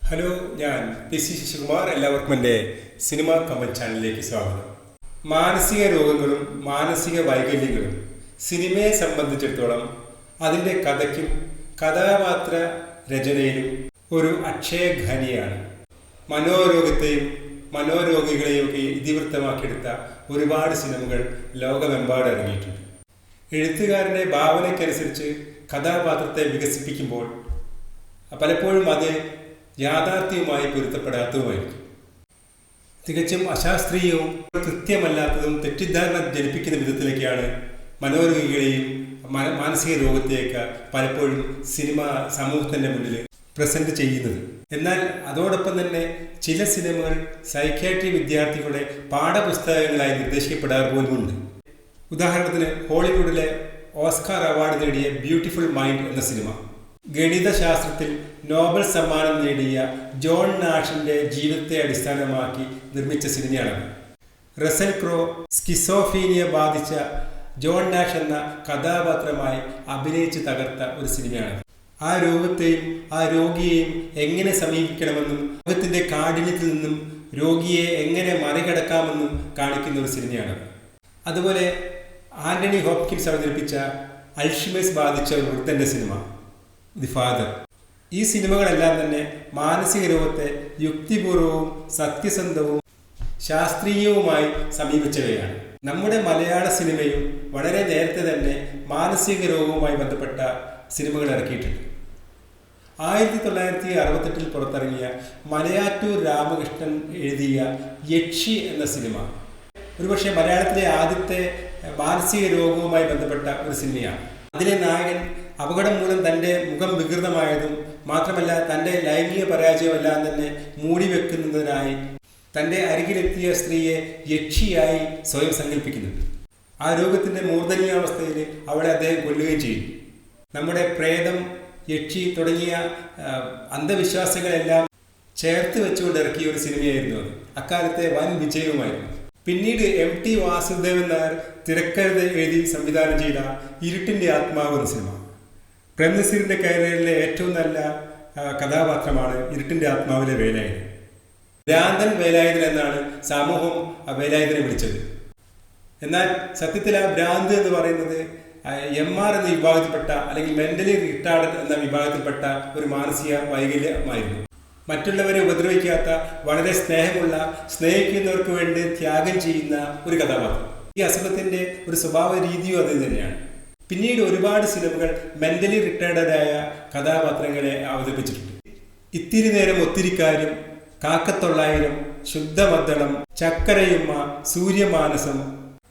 Hello, ഞാൻ P C Sasikumar. എല്ലാവർക്കും എൻ്റെ സിനിമ കമൻറ്റ് ചാനലിലേക്ക് സ്വാഗതം. മാനസിക രോഗങ്ങളും മാനസിക വൈകല്യങ്ങളും സിനിമയെ സംബന്ധിച്ചിടത്തോളം അതിൻ്റെ കഥയ്ക്കും കഥാപാത്ര രചനയിലും ഒരു അക്ഷയഖനിയാണ്. മനോരോഗത്തെയും മനോരോഗികളെയും ഒക്കെ ഇതിവൃത്തമാക്കിയെടുത്ത ഒരുപാട് സിനിമകൾ ലോകമെമ്പാടും ഇറങ്ങിയിട്ടുണ്ട്. എഴുത്തുകാരൻ്റെ ഭാവനയ്ക്കനുസരിച്ച് കഥാപാത്രത്തെ വികസിപ്പിക്കുമ്പോൾ പലപ്പോഴും അത് യാഥാർത്ഥ്യവുമായി പൊരുത്തപ്പെടാത്തതുമായിരിക്കും. തികച്ചും അശാസ്ത്രീയവും കൃത്യമല്ലാത്തതും തെറ്റിദ്ധാരണ ജനിപ്പിക്കുന്ന വിധത്തിലേക്കാണ് മനോരോഗികളെയും മാനസിക രോഗത്തെയൊക്കെ പലപ്പോഴും സിനിമ സമൂഹത്തിൻ്റെ മുന്നിൽ പ്രസന്റ് ചെയ്യുന്നത്. എന്നാൽ അതോടൊപ്പം തന്നെ ചില സിനിമകൾ സൈക്യാട്രി വിദ്യാർത്ഥികളുടെ പാഠപുസ്തകങ്ങളായി നിർദ്ദേശിക്കപ്പെടാറ് പോലുമുണ്ട്. ഉദാഹരണത്തിന് ഹോളിവുഡിലെ ഓസ്കാർ അവാർഡ് നേടിയ ബ്യൂട്ടിഫുൾ മൈൻഡ് എന്ന സിനിമ ഗണിതശാസ്ത്രത്തിൽ നോബൽ സമ്മാനം നേടിയ ജോൺ നാഷിന്റെ ജീവിതത്തെ അടിസ്ഥാനമാക്കി നിർമ്മിച്ച സിനിമയാണ്. റസൽ ക്രോ സ്കിസോഫീനിയ ബാധിച്ച ജോൺ നാഷ് എന്ന കഥാപാത്രമായി അഭിനയിച്ച് തകർത്ത ഒരു സിനിമയാണ്. ആ രോഗത്തെയും ആ രോഗിയെയും എങ്ങനെ സമീപിക്കണമെന്നും രോഗത്തിന്റെ കാഠിന്യത്തിൽ നിന്നും രോഗിയെ എങ്ങനെ മറികടക്കാമെന്നും കാണിക്കുന്ന ഒരു സിനിമയാണ്. അതുപോലെ ആന്റണി ഹോപ്കിൻസ് അവതരിപ്പിച്ച അൽഷിമേഴ്സ് ബാധിച്ച ഒരു വൃദ്ധന്റെ സിനിമ ദി ഫാദർ. ഈ സിനിമകളെല്ലാം തന്നെ മാനസിക രോഗത്തെ യുക്തിപൂർവവും സത്യസന്ധവും ശാസ്ത്രീയവുമായി സമീപിച്ചവയാണ്. നമ്മുടെ മലയാള സിനിമയും വളരെ നേരത്തെ തന്നെ മാനസിക രോഗവുമായി ബന്ധപ്പെട്ട സിനിമകൾ ഇറക്കിയിട്ടുണ്ട്. 1968 പുറത്തിറങ്ങിയ മലയാറ്റൂർ രാമകൃഷ്ണൻ എഴുതിയ യക്ഷി എന്ന സിനിമ ഒരുപക്ഷെ മലയാളത്തിലെ ആദ്യത്തെ മാനസിക രോഗവുമായി ബന്ധപ്പെട്ട ഒരു സിനിമയാണ്. അതിലെ നായകൻ അപകടം മൂലം തൻ്റെ മുഖം വികൃതമായതും മാത്രമല്ല തൻ്റെ ലൈംഗിക പരാജയമെല്ലാം തന്നെ മൂടിവെക്കുന്നതിനായി തൻ്റെ അരികിലെത്തിയ സ്ത്രീയെ യക്ഷിയായി സ്വയം സങ്കല്പിക്കുന്നുണ്ട്. ആ രോഗത്തിൻ്റെ മൂർധന്യാവസ്ഥയിൽ അവളെ അദ്ദേഹം കൊല്ലുകയും ചെയ്യും. നമ്മുടെ പ്രേതം, യക്ഷി തുടങ്ങിയ അന്ധവിശ്വാസങ്ങളെല്ലാം ചേർത്ത് വെച്ചുകൊണ്ട് ഇറക്കിയ ഒരു സിനിമയായിരുന്നു അത്. അക്കാലത്തെ വൻ വിജയവുമായിരുന്നു. പിന്നീട് MT വാസുദേവൻ നായർ തിരക്കഥ എഴുതി സംവിധാനം ചെയ്ത ഇരുട്ടിൻ്റെ ആത്മാവ് എന്ന സിനിമ. പ്രേംനസീറിന്റെ കരിയറിലെ ഏറ്റവും നല്ല കഥാപാത്രമാണ് ഇരുട്ടിൻ്റെ ആത്മാവിലെ വേലായുധൻ. ഭ്രാന്തൻ വേലായുധൻ എന്നാണ് സമൂഹം വേലായുധനെ വിളിച്ചത്. എന്നാൽ സത്യത്തിൽ ആ ഭ്രാന്ത് എന്ന് പറയുന്നത് MR എന്ന വിഭാഗത്തിൽപ്പെട്ട അല്ലെങ്കിൽ മെന്റലി റിട്ടാർഡ് എന്ന വിഭാഗത്തിൽപ്പെട്ട ഒരു മാനസിക വൈകല്യമായിരുന്നു. മറ്റുള്ളവരെ ഉപദ്രവിക്കാത്ത, വളരെ സ്നേഹമുള്ള, സ്നേഹിക്കുന്നവർക്ക് വേണ്ടി ത്യാഗം ചെയ്യുന്ന ഒരു കഥാപാത്രം. ഈ അസുഖത്തിന്റെ ഒരു സ്വഭാവ രീതിയും അത് തന്നെയാണ്. പിന്നീട് ഒരുപാട് സിനിമകൾ മെന്റലി റിട്ടയർഡായ കഥാപാത്രങ്ങളെ അവതരിപ്പിച്ചിട്ടുണ്ട്. ഇത്തിരി നേരം ഒത്തിരിക്കാരും, കാക്കത്തൊള്ളായിരം, ശുദ്ധമദ്ദളം, ചക്കരയുമ്മ, സൂര്യമാനസം,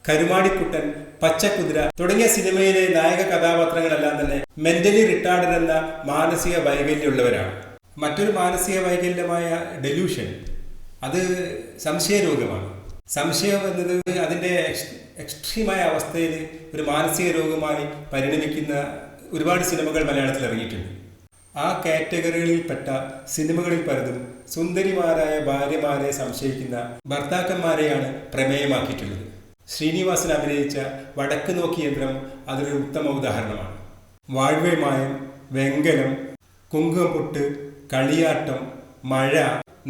കരുമാടിക്കുട്ടൻ, പച്ചക്കുതിര തുടങ്ങിയ സിനിമയിലെ നായക കഥാപാത്രങ്ങളെല്ലാം തന്നെ മെന്റലി റിട്ടാർഡ് എന്ന മാനസിക വൈകല്യമുള്ളവരാണ്. മറ്റൊരു മാനസിക വൈകല്യമായ ഡെലൂഷൻ, അത് സംശയരോഗമാണ്. സംശയം എന്നത് അതിൻ്റെ എക്സ്ട്രീമായ അവസ്ഥയിൽ ഒരു മാനസിക രോഗമായി പരിണമിക്കുന്ന ഒരുപാട് സിനിമകൾ മലയാളത്തിൽ ഇറങ്ങിയിട്ടുണ്ട്. ആ കാറ്റഗറികളിൽപ്പെട്ട സിനിമകളിൽ പലതും സുന്ദരിമാരായ ഭാര്യമാരെ സംശയിക്കുന്ന ഭർത്താക്കന്മാരെയാണ് പ്രമേയമാക്കിയിട്ടുള്ളത്. ശ്രീനിവാസൻ അഭിനയിച്ച വടക്ക് നോക്കി യന്ത്രം അതൊരു ഉത്തമ ഉദാഹരണമാണ്. വാഴ്വേ മായം, വെങ്കലം, കുങ്കുമപ്പൊട്ട്, കളിയാട്ടം, മഴ,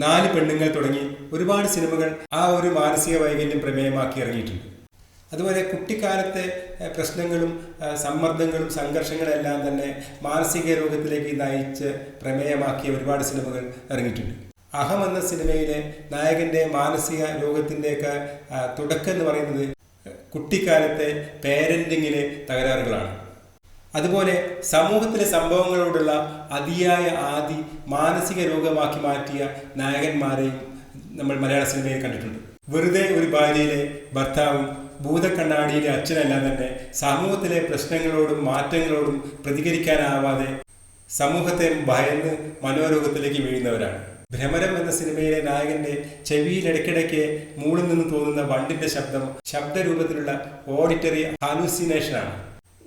4 പെണ്ണുങ്ങൾ തുടങ്ങി ഒരുപാട് സിനിമകൾ ആ ഒരു മാനസിക വൈകല്യം പ്രമേയമാക്കി ഇറങ്ങിയിട്ടുണ്ട്. അതുപോലെ കുട്ടിക്കാലത്തെ പ്രശ്നങ്ങളും സമ്മർദ്ദങ്ങളും സംഘർഷങ്ങളെല്ലാം തന്നെ മാനസിക രോഗത്തിലേക്ക് നയിച്ച് പ്രമേയമാക്കിയ ഒരുപാട് സിനിമകൾ ഇറങ്ങിയിട്ടുണ്ട്. അഹം എന്ന സിനിമയിലെ നായകന്റെ മാനസിക രോഗത്തിൻ്റെയൊക്കെ തുടക്കം എന്ന് പറയുന്നത് കുട്ടിക്കാലത്തെ പേരന്റിങ്ങിലെ തകരാറുകളാണ്. അതുപോലെ സമൂഹത്തിലെ സംഭവങ്ങളോടുള്ള അതിയായ ആദി മാനസിക രോഗമാക്കി മാറ്റിയ നായകന്മാരെയും നമ്മൾ മലയാള സിനിമയിൽ കണ്ടിട്ടുണ്ട്. വെറുതെ ഒരു ഭാര്യയിലെ ഭർത്താവും ഭൂതക്കണ്ണാടിയിലെ അച്ഛനെല്ലാം തന്നെ സമൂഹത്തിലെ പ്രശ്നങ്ങളോടും മാറ്റങ്ങളോടും പ്രതികരിക്കാനാവാതെ സമൂഹത്തെ ഭയന്ന് മനോരോഗത്തിലേക്ക് വീഴുന്നവരാണ്. ഭ്രമരം എന്ന സിനിമയിലെ നായകന്റെ ചെവിയിലിടയ്ക്കിടയ്ക്ക് മൂളിൽ നിന്ന് തോന്നുന്ന വണ്ടിന്റെ ശബ്ദം ശബ്ദരൂപത്തിലുള്ള ഓഡിറ്ററി ഹാലൂസിനേഷനാണ്.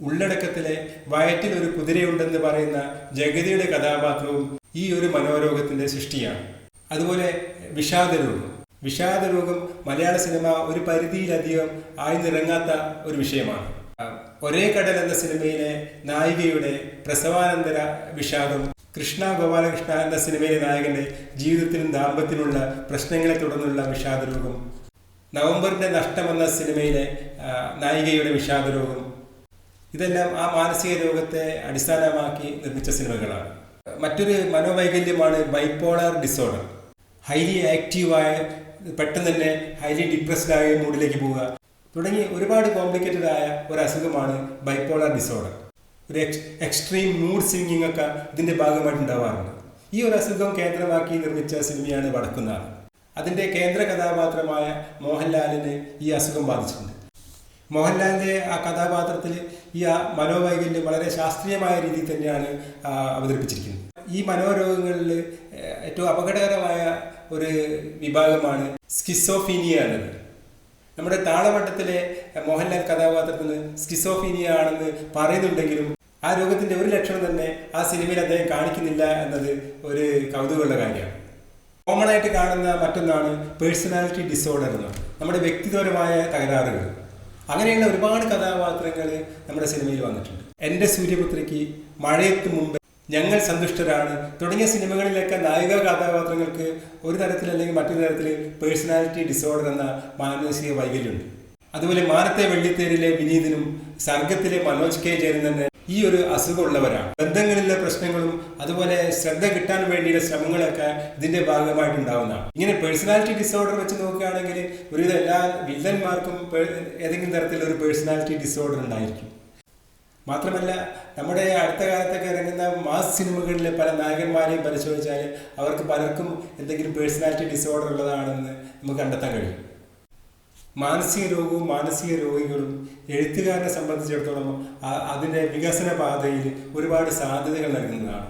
ഉള്ളടക്കത്തിലെ വയറ്റിൽ ഒരു കുതിരയുണ്ടെന്ന് പറയുന്ന ജഗതിയുടെ കഥാപാത്രവും ഈ ഒരു മനോരോഗത്തിന്റെ സൃഷ്ടിയാണ്. അതുപോലെ വിഷാദരോഗം മലയാള സിനിമ ഒരു പരിധിയിലധികം ആഴ്ന്നിറങ്ങാത്ത ഒരു വിഷയമാണ്. ഒരേ കടൽ എന്ന സിനിമയിലെ നായികയുടെ പ്രസവാനന്തര വിഷാദം കൃഷ്ണ ഗോപാലകൃഷ്ണ എന്ന സിനിമയിലെ നായകന്റെ ജീവിതത്തിലും ദാമ്പത്യത്തിലുള്ള പ്രശ്നങ്ങളെ തുടർന്നുള്ള വിഷാദരോഗം, നവംബറിന്റെ നഷ്ടം എന്ന സിനിമയിലെ നായികയുടെ വിഷാദരോഗം, ഇതെല്ലാം ആ മാനസിക രോഗത്തെ അടിസ്ഥാനമാക്കി നിർമ്മിച്ച സിനിമകളാണ്. മറ്റൊരു മനോവൈകല്യമാണ് ബൈപോളാർ ഡിസോർഡർ. ഹൈലി ആക്റ്റീവായ, പെട്ടെന്ന് തന്നെ ഹൈലി ഡിപ്രസ്ഡ് ആയ മൂഡിലേക്ക് പോവുക തുടങ്ങി ഒരുപാട് കോംപ്ലിക്കേറ്റഡ് ആയ ഒരു അസുഖമാണ് ബൈപോളാർ ഡിസോർഡർ. ഒരു എക്സ്ട്രീം മൂഡ് സ്വിംഗിങ് ഒക്കെ ഇതിന്റെ ഭാഗമായിട്ട് ഉണ്ടാവാറുണ്ട്. ഈ ഒരു അസുഖം കേന്ദ്രമാക്കി നിർമ്മിച്ച സിനിമയാണ് വടക്കുന്നാഥ്. അതിന്റെ കേന്ദ്ര കഥാപാത്രമായ മോഹൻലാലിന് ഈ അസുഖം ബാധിച്ചിട്ടുണ്ട്. മോഹൻലാലിന്റെ ആ കഥാപാത്രത്തിൽ ഈ മനോവൈകല്യം വളരെ ശാസ്ത്രീയമായ രീതിയിൽ തന്നെയാണ് അവതരിപ്പിച്ചിരിക്കുന്നത്. ഈ മനോരോഗങ്ങളിൽ ഏറ്റവും അപകടകരമായ ഒരു വിഭാഗമാണ് സ്കിസോഫീനിയ എന്നത്. നമ്മുടെ താളവട്ടത്തിലെ മോഹൻലാൽ കഥാപാത്രത്തിന് സ്കിസോഫീനിയ ആണെന്ന് പറയുന്നുണ്ടെങ്കിലും ആ രോഗത്തിന്റെ ഒരു ലക്ഷണം തന്നെ ആ സിനിമയിൽ അദ്ദേഹം കാണിക്കുന്നില്ല എന്നത് ഒരു കൗതുകമുള്ള കാര്യമാണ്. കോമൺ ആയിട്ട് കാണുന്ന മറ്റൊന്നാണ് പേഴ്സണാലിറ്റി ഡിസോർഡർ എന്ന്, നമ്മുടെ വ്യക്തിപരമായ തകരാറുകൾ. അങ്ങനെയുള്ള ഒരുപാട് കഥാപാത്രങ്ങൾ നമ്മുടെ സിനിമയിൽ വന്നിട്ടുണ്ട്. എൻ്റെ സൂര്യപുത്രിക്ക്, മഴയത്ത് മുമ്പ്, ഞങ്ങൾ സന്തുഷ്ടരാണ് തുടങ്ങിയ സിനിമകളിലൊക്കെ നായിക കഥാപാത്രങ്ങൾക്ക് ഒരു തരത്തിൽ അല്ലെങ്കിൽ മറ്റൊരു തരത്തിൽ പേഴ്സണാലിറ്റി ഡിസോർഡർ എന്ന മാനസിക വൈകല്യമുണ്ട്. അതുപോലെ മാനത്തെ വെള്ളിത്തേരിലെ വിനീതിനും സർഗത്തിലെ മനോജ് കെ ജയനും തന്നെ ഈ ഒരു അസുഖമുള്ളവരാണ്. ബന്ധങ്ങളിലെ പ്രശ്നങ്ങളും അതുപോലെ ശ്രദ്ധ കിട്ടാൻ വേണ്ടിയുള്ള ശ്രമങ്ങളൊക്കെ ഇതിന്റെ ഭാഗമായിട്ടുണ്ടാവുന്നതാണ്. ഇങ്ങനെ പേഴ്സണാലിറ്റി ഡിസോർഡർ വെച്ച് നോക്കുകയാണെങ്കിൽ ഒരുവിധ എല്ലാ വില്ലന്മാർക്കും ഏതെങ്കിലും തരത്തിലുള്ള ഒരു പേഴ്സണാലിറ്റി ഡിസോർഡർ ഉണ്ടായിരിക്കും. മാത്രമല്ല, നമ്മുടെ അടുത്ത കാലത്തൊക്കെ ഇറങ്ങുന്ന മാസ് സിനിമകളിലെ പല നായകന്മാരെയും പരിശോധിച്ചാൽ അവർക്ക് പലർക്കും എന്തെങ്കിലും പേഴ്സണാലിറ്റി ഡിസോർഡർ ഉള്ളതാണെന്ന് നമുക്ക് കണ്ടെത്താൻ കഴിയും. മാനസിക രോഗവും മാനസിക രോഗികളും എഴുത്തുകാരനെ സംബന്ധിച്ചിടത്തോളം അതിൻ്റെ വികസന പാതയിൽ ഒരുപാട് സാധ്യതകൾ നൽകുന്നതാണ്.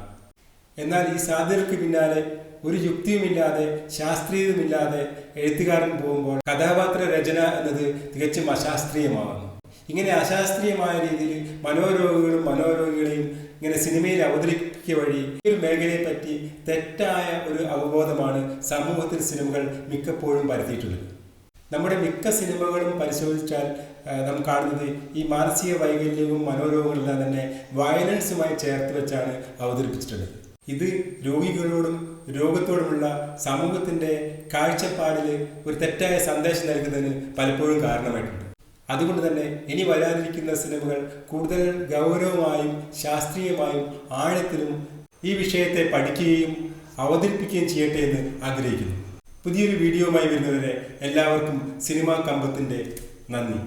എന്നാൽ ഈ സാധ്യതകൾക്ക് പിന്നാലെ ഒരു യുക്തിയുമില്ലാതെ ശാസ്ത്രീയതയുമില്ലാതെ എഴുത്തുകാരൻ പോകുമ്പോൾ കഥാപാത്ര രചന എന്നത് തികച്ചും അശാസ്ത്രീയമാകുന്നു. ഇങ്ങനെ അശാസ്ത്രീയമായ രീതിയിൽ മനോരോഗികളെയും ഇങ്ങനെ സിനിമയിൽ അവതരിപ്പിക്കുക വഴി ഈ ഒരു മേഖലയെ പറ്റി തെറ്റായ ഒരു അവബോധമാണ് സമൂഹത്തിൽ സിനിമകൾ മിക്കപ്പോഴും പരത്തിയിട്ടുള്ളത്. നമ്മുടെ മിക്ക സിനിമകളും പരിശോധിച്ചാൽ നാം കാണുന്നത് ഈ മാനസിക വൈകല്യവും മനോരോഗങ്ങളെല്ലാം തന്നെ വയലൻസുമായി ചേർത്ത് വെച്ചാണ് അവതരിപ്പിച്ചിട്ടുള്ളത്. ഇത് രോഗികളോടും രോഗത്തോടുമുള്ള സമൂഹത്തിന്റെ കാഴ്ചപ്പാടിൽ ഒരു തെറ്റായ സന്ദേശം നൽകുന്നതിന് പലപ്പോഴും കാരണമായിട്ടുണ്ട്. അതുകൊണ്ട് തന്നെ ഇനി വരാനിരിക്കുന്ന സിനിമകൾ കൂടുതൽ ഗൗരവമായും ശാസ്ത്രീയമായും ആഴത്തിലും ഈ വിഷയത്തെ പഠിക്കുകയും അവതരിപ്പിക്കുകയും ചെയ്യട്ടെ എന്ന് ആഗ്രഹിക്കുന്നു. പുതിയൊരു വീഡിയോയുമായി വരുന്നവരെ എല്ലാവർക്കും സിനിമാ കമ്പത്തിന്റെ നന്ദി.